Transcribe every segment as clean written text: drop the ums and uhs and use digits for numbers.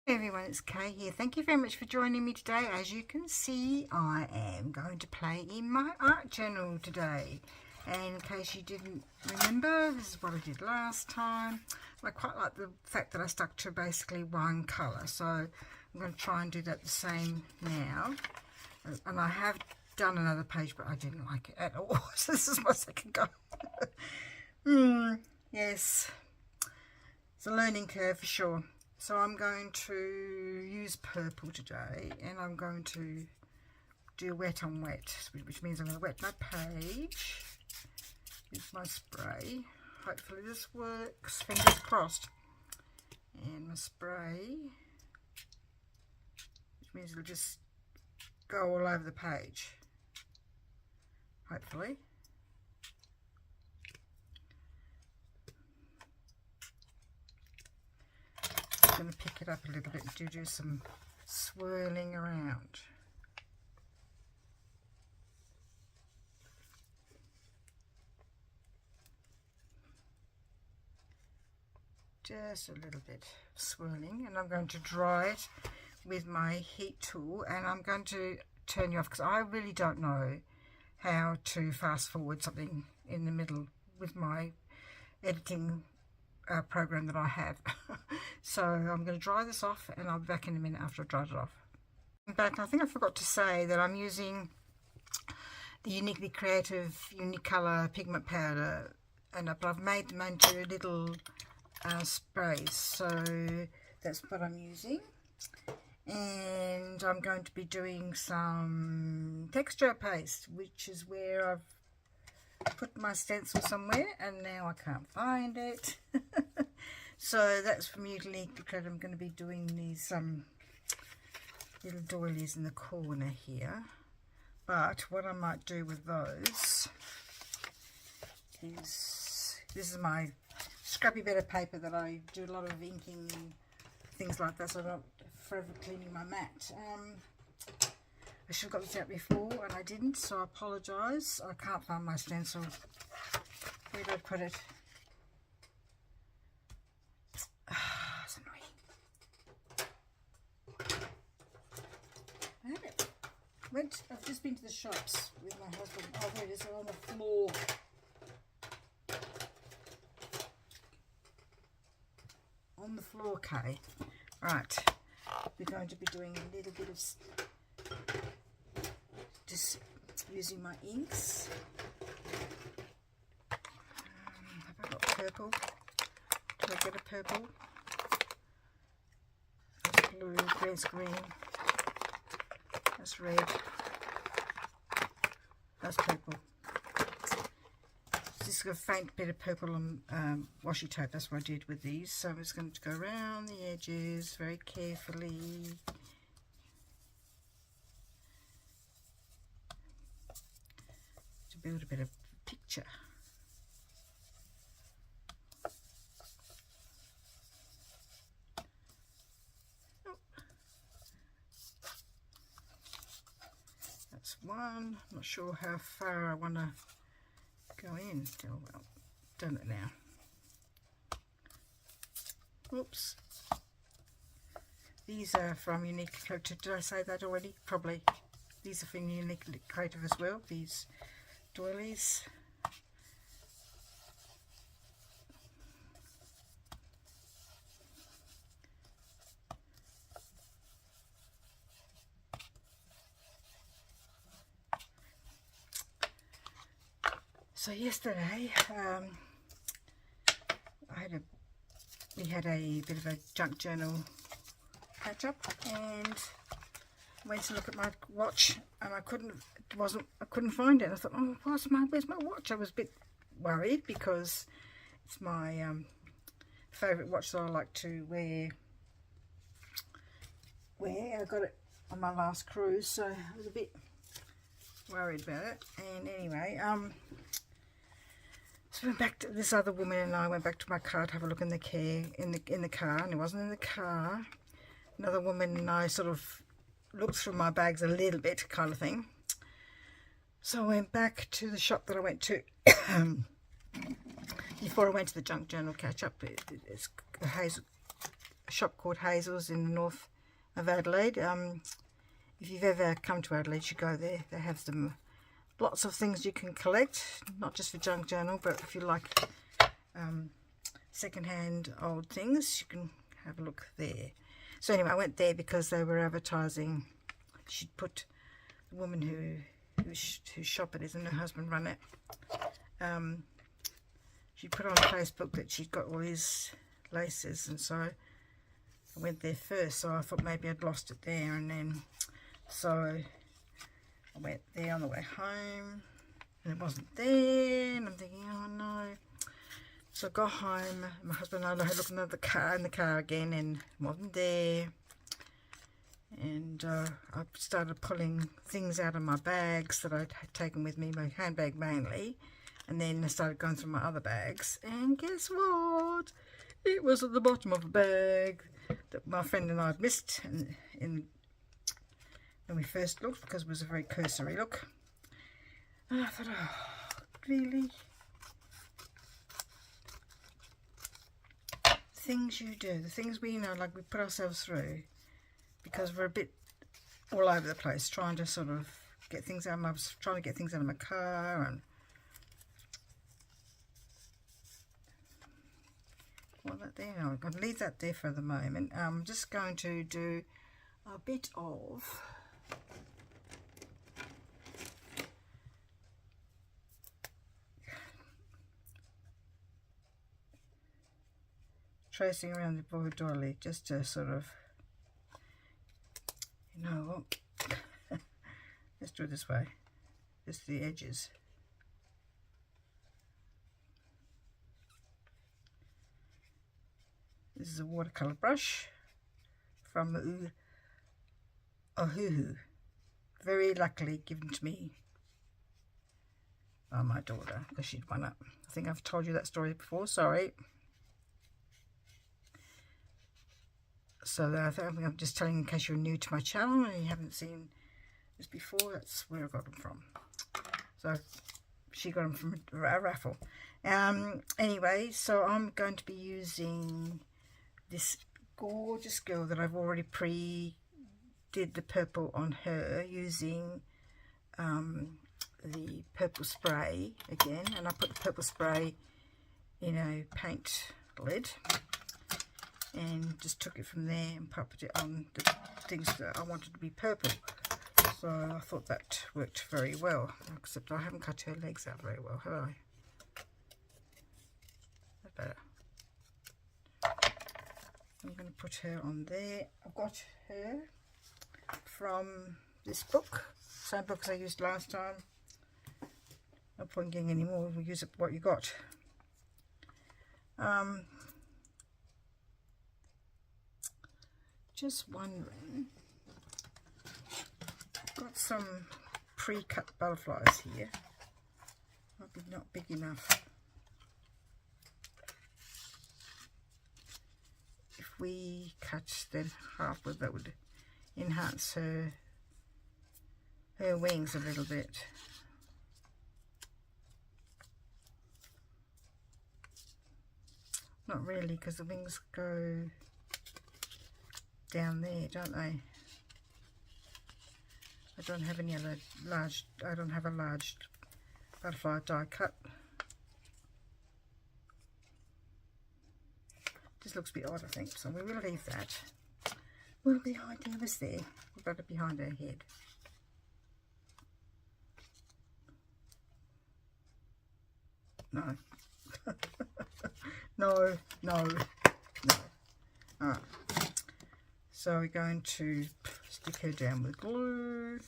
Hey everyone, it's Kay here. Thank you very much for joining me today. As you can see, I am going to play in my art journal today. And in case you didn't remember, this is what I did last time. I quite like the fact that I stuck to basically one colour. So I'm going to try and do that the same now. And I have done another page, but I didn't like it at all. So this is my second go. Yes, it's a learning curve for sure. So I'm going to use purple today, and I'm going to do wet on wet, which means I'm going to wet my page with my spray. Hopefully this works, fingers crossed. And my spray, which means it'll just go all over the page, hopefully. I'm going to pick it up a little bit and do some swirling around. Just a little bit swirling, and I'm going to dry it with my heat tool, and I'm going to turn you off because I really don't know how to fast forward something in the middle with my editing program that I have. So I'm going to dry this off, and I'll be back in a minute after I've dried it off. In fact, I think I forgot to say that I'm using the Uniquely Creative Unicolor pigment powder, and I've made them into little sprays, so that's what I'm using. And I'm going to be doing some texture paste, which is where I've put my stencil somewhere and now I can't find it. So that's from Uniquely Creative. I'm going to be doing these little doilies in the corner here, but what I might do with those is, this is my scrappy bit of paper that I do a lot of inking and things like that, so I'm not forever cleaning my mat. I should have got this out before and I didn't, so I apologise. I can't find my stencil. Where did I put it? It's annoying. I've just been to the shops with my husband. Oh, there it is, on the floor. On the floor, Kay. Right, we're going to be doing a little bit of just using my inks. Have I got purple? Did I get a purple? That's blue, there's green, that's red, that's purple. Just a faint bit of purple on washi tape, that's what I did with these. So I'm just going to go around the edges very carefully. To build a bit of picture. That's one. I'm not sure how far I want to go in. Oh well, done it now. Oops. These are from Uniquely Creative. Did I say that already? Probably. These are from Uniquely Creative as well, these doilies. So yesterday, we had a bit of a junk journal catch up, and went to look at my watch, and I couldn't find it. I thought, oh, where's my watch? I was a bit worried because it's my favourite watch that I like to wear. I got it on my last cruise, so I was a bit worried about it. And anyway, so went back to this other woman, and I went back to my car to have a look in the car, and it wasn't in the car. Another woman and I sort of looked through my bags a little bit, kind of thing. So I went back to the shop that I went to before I went to the junk journal catch up. It's a shop called Hazel's in the north of Adelaide. If you've ever come to Adelaide, you should go there. They have some lots of things you can collect, not just for junk journal, but if you like second-hand old things, you can have a look there. So anyway, I went there because they were advertising. She'd put, the woman whose shop it is and her husband run it, she put on Facebook that she'd got all these laces, and so I went there first. So I thought maybe I'd lost it there, and then so I went there on the way home and it wasn't there, and I'm thinking, oh no. So I got home, my husband and I had looked in the car again, and it wasn't there. And I started pulling things out of my bags that I'd taken with me, my handbag mainly, and then I started going through my other bags, and guess what? It was at the bottom of a bag that my friend and I had missed when we first looked, because it was a very cursory look. And I thought, oh, really? Things you do, the things we, like we put ourselves through, because we're a bit all over the place, trying to sort of get things out of my car, and well, that there. I'm going to leave that there for the moment. I'm just going to do a bit of tracing around the board doily, just to sort of, you know what, let's do it this way, just the edges. This is a watercolour brush from Ohuhu, very luckily given to me by my daughter, because she'd won it. I think I've told you that story before, sorry. So I think I'm just telling you in case you're new to my channel and you haven't seen this before, that's where I got them from. So she got them from a raffle. Anyway, so I'm going to be using this gorgeous girl that I've already did the purple on her, using the purple spray again, and I put the purple spray in a paint lid and just took it from there and popped it on the things that I wanted to be purple. So I thought that worked very well, except I haven't cut her legs out very well, have I? That's better. I'm going to put her on there. I've got her from this book, same book as I used last time. No point getting any more, we'll use what you got. Just wondering, I've got some pre-cut butterflies here, probably not big enough. If we cut them half, that would enhance her wings a little bit. Not really, because the wings go down there, don't they? I don't have any other large, I don't have a large butterfly die cut. Just looks a bit odd, I think, so we will leave that. Well, the idea was there. We've got it behind her head. No. No, no, no. Alright. So we're going to stick her down with glue.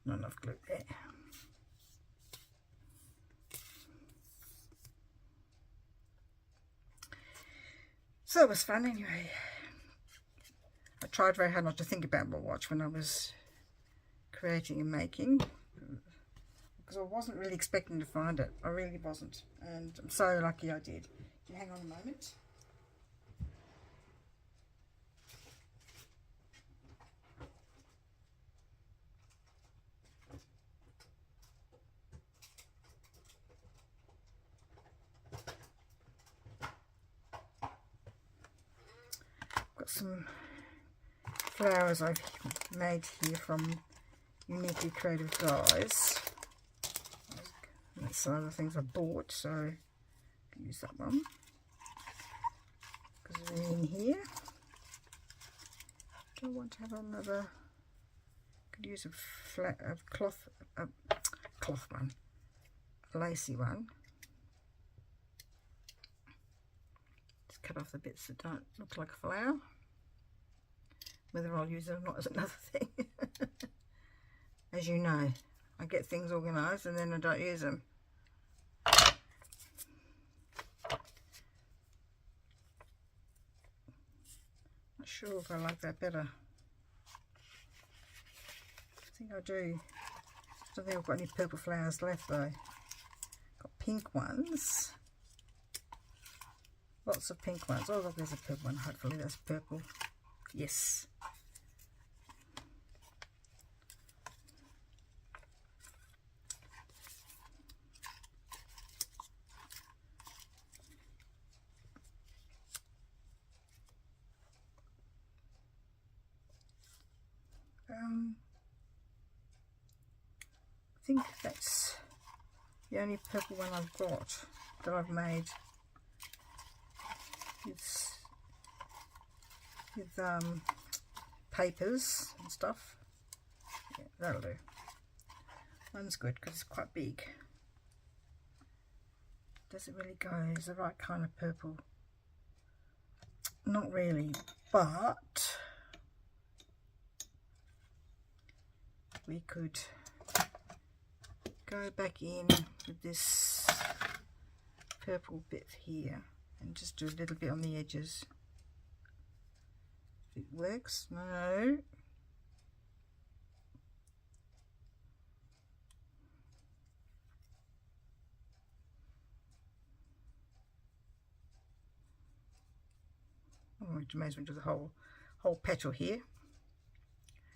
Not enough glue there. So it was fun anyway. I tried very hard not to think about my watch when I was creating and making, because I wasn't really expecting to find it. I really wasn't, and I'm so lucky I did. Can you hang on a moment? Got some flowers I've made here from Uniquely Creative Dyes. That's some other things I bought, so I can use that one because they're in here. Do I want to have another? Could use a cloth one, a lacy one. Just cut off the bits that don't look like a flower. Whether I'll use them or not is another thing. As you know, I get things organised and then I don't use them. Not sure if I like that better. I think I do. I don't think I've got any purple flowers left though. Got pink ones. Lots of pink ones. Oh look, there's a purple one. Hopefully that's purple. Yes. I think that's the only purple one I've got that I've made. It's with papers and stuff. Yeah, that'll do. One's good because it's quite big. Does it really go as the right kind of purple? Not really, but we could go back in with this purple bit here and just do a little bit on the edges. If it works, no. Oh, I may as well do the whole petal here,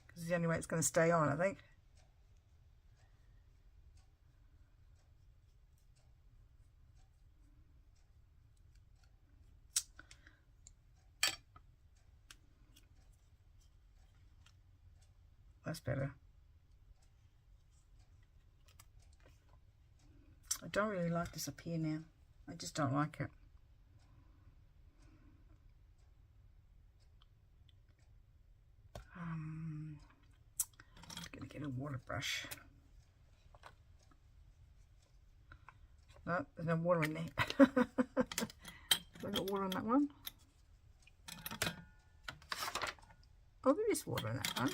because it's the only way it's going to stay on, I think. That's better. I don't really like this up here now. I just don't like it. I'm going to get a water brush. No, there's no water in there. Have I got water on that one? Oh, there is water in that one.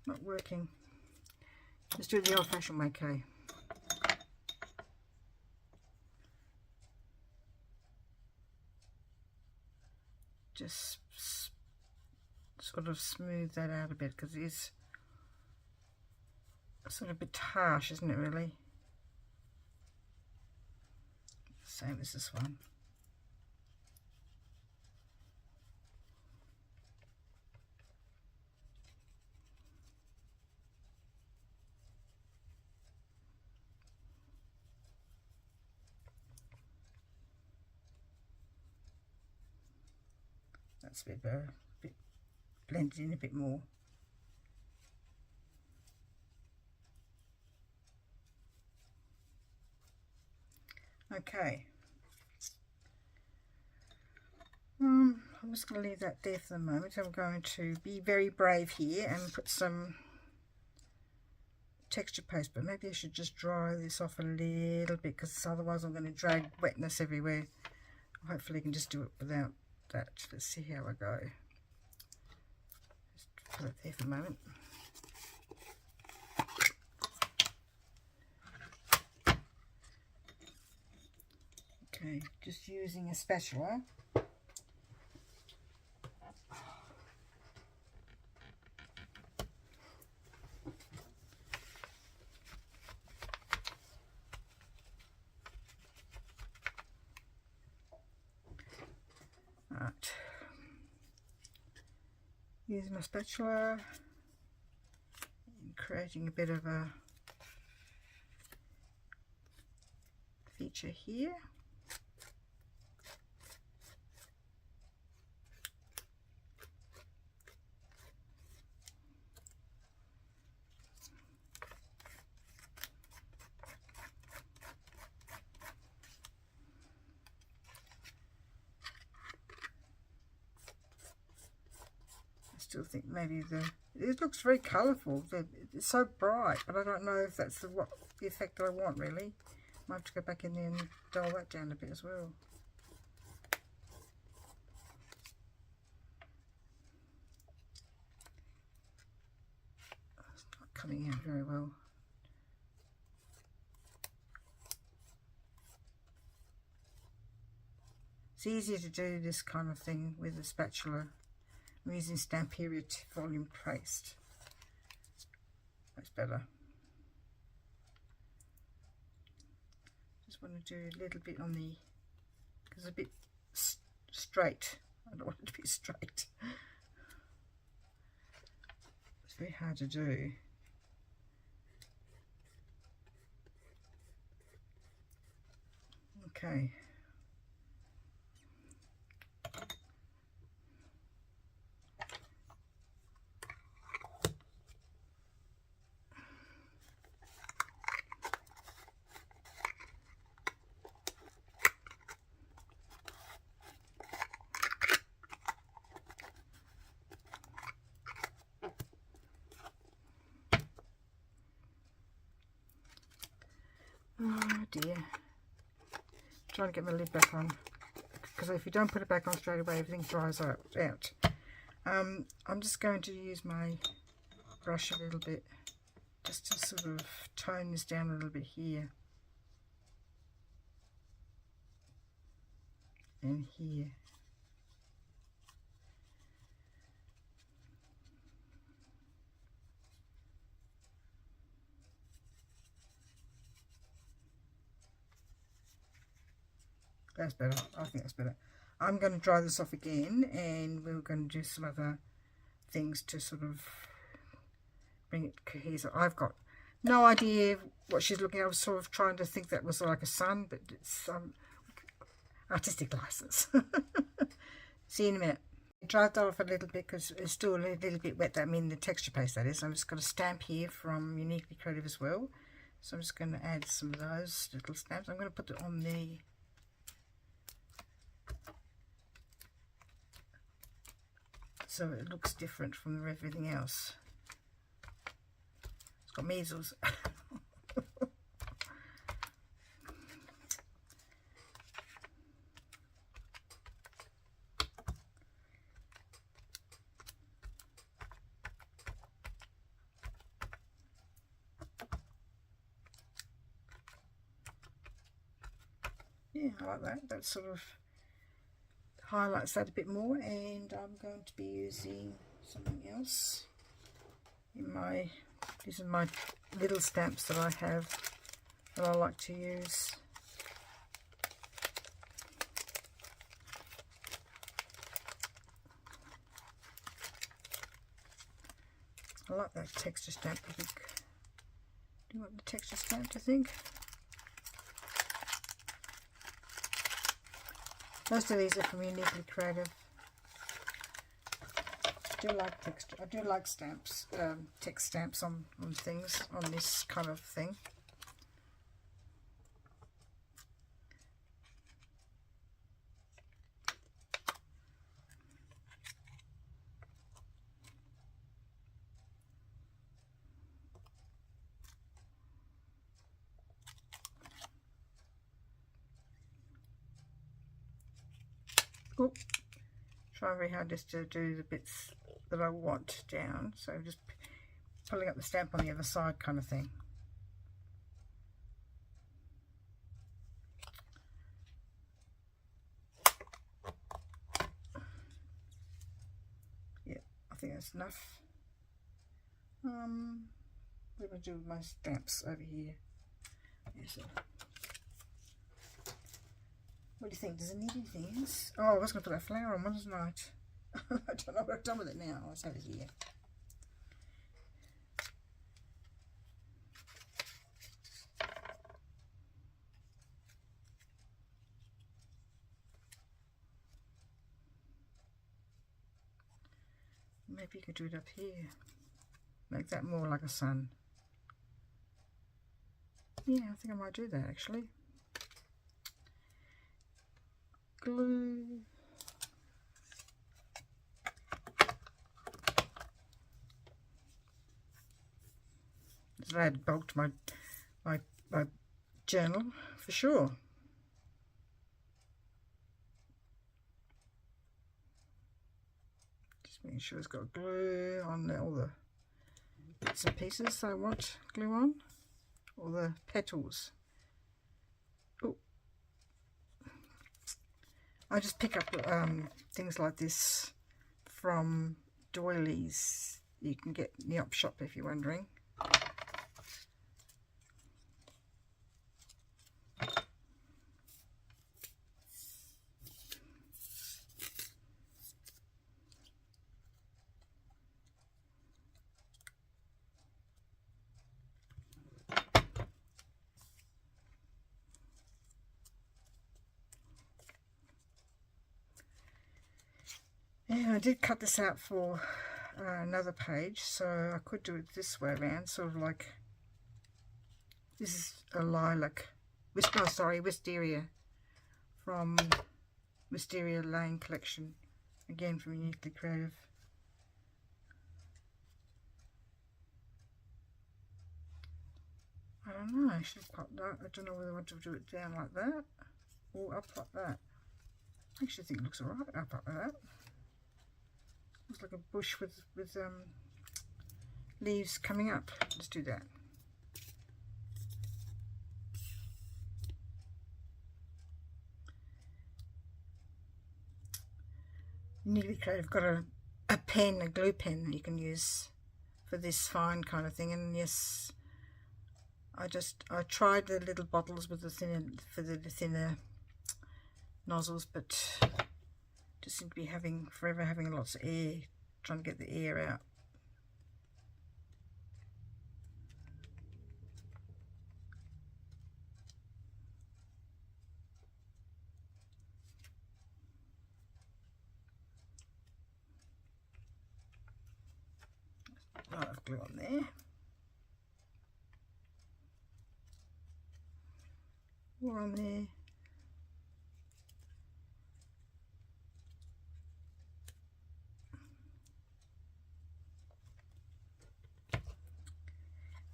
Not working. Let's do it the old-fashioned way, okay? Just sort of smooth that out a bit, because it is sort of a bit harsh, isn't it, really? Same as this one. That's a bit better, a bit blended in a bit more. Okay. I'm just going to leave that there for the moment. I'm going to be very brave here and put some texture paste, but maybe I should just dry this off a little bit, because otherwise I'm going to drag wetness everywhere. Hopefully I can just do it without that. Let's see how I go. Just put it there for a moment. Okay, just using a spatula. Right. Using my spatula and creating a bit of a feature here. Still think maybe it looks very colourful. It's so bright, but I don't know if that's the effect that I want really. Might have to go back in there and dull that down a bit as well. It's not coming out very well. It's easier to do this kind of thing with a spatula. I'm using Stamp Period Volume Paste. That's better. Just want to do a little bit on the, because it's a bit straight. I don't want it to be straight. It's very hard to do. Okay. Oh dear. Trying to get my lid back on, because if you don't put it back on straight away, everything dries out. I'm just going to use my brush a little bit just to sort of tone this down a little bit here and here. That's better. I think that's better. I'm going to dry this off again, and we're going to do some other things to sort of bring it cohesive. I've got no idea what she's looking at. I was sort of trying to think that was like a sun, but it's artistic license. See you in a minute. I dried that off a little bit because it's still a little bit wet. I mean the texture paste, that is. I'm just got a stamp here from Uniquely Creative as well. So I'm just going to add some of those little stamps. I'm going to put it on the so it looks different from everything else. It's got measles. Yeah, I like that. That sort of highlights that a bit more, and I'm going to be using something else in my, these are my little stamps that I have that I like to use. I like that texture stamp, I think. Do you want the texture stamp, I think? Most of these are from Uniquely Creative. I do like texture. I do like stamps, text stamps on things, on this kind of thing. Oop. Try very hard just to do the bits that I want down, so just pulling up the stamp on the other side kind of thing. think that's enough. What do I do with my stamps over here? What do you think? Does it need anything else? Oh, I was going to put that flower on, wasn't I? I don't know what I've done with it now. I'll just have it here. Maybe you could do it up here. Make that more like a sun. Yeah, I think I might do that actually. Glue. That bulked my journal for sure. Just making sure it's got glue on all the bits and pieces I want glue on, all the petals. Oh, I just pick up things like this from doilies. You can get in the op shop if you're wondering. Yeah, I did cut this out for another page, so I could do it this way around, sort of like, this is a lilac, wisteria, from Wisteria Lane collection, again from Uniquely Creative. I don't know, I should pop that. I don't know whether I want to do it down like that or up like that. I actually think it looks alright up like that. Looks like a bush with leaves coming up. Let's do that. Uniquely Creative got a pen, a glue pen that you can use for this fine kind of thing. And yes, I tried the little bottles with the thinner nozzles, but just seem to be forever having lots of air, trying to get the air out. A lot of glue on there. More on there.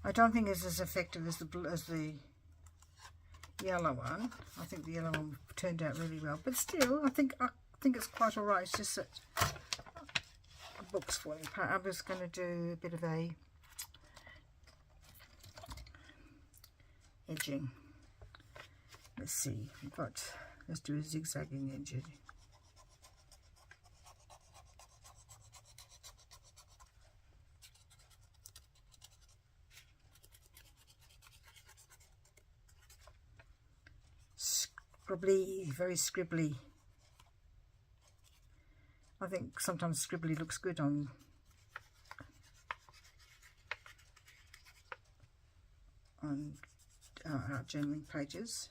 I don't think it's as effective as the yellow one. I think the yellow one turned out really well, but still, I think it's quite alright. It's just that the book's falling apart. I'm just going to do a bit of a edging. Let's see. Let's do a zigzagging edging. Scribbly, very scribbly. I think sometimes scribbly looks good on journaling pages.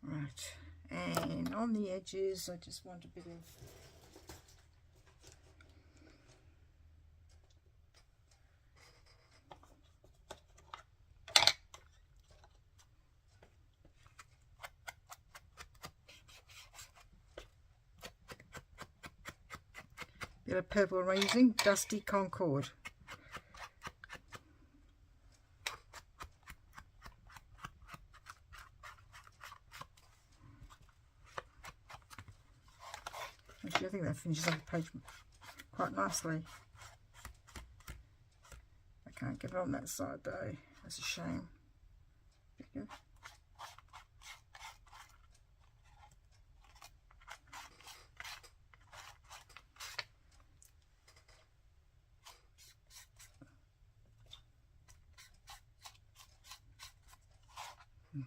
Right, and on the edges I just want a bit of purple. I'm using Dusty Concord. Actually, I think that finishes off the page quite nicely. I can't get it on that side though. That's a shame. There you go.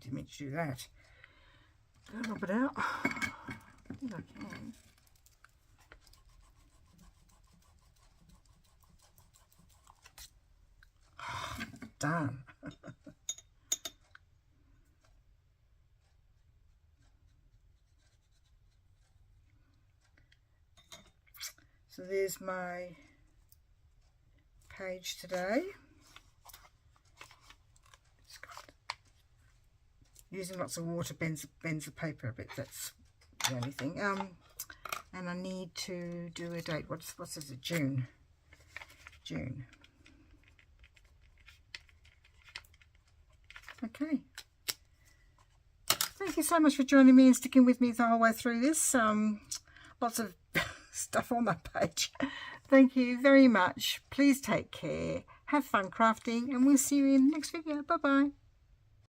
Didn't mean to do that. Go rub it out. I think I can. Done. So there's my page today. Using lots of water bends the paper a bit, that's the only thing. And I need to do a date. What's this? June. June. Okay. Thank you so much for joining me and sticking with me the whole way through this. Lots of stuff on that page. Thank you very much. Please take care. Have fun crafting, and we'll see you in the next video. Bye bye.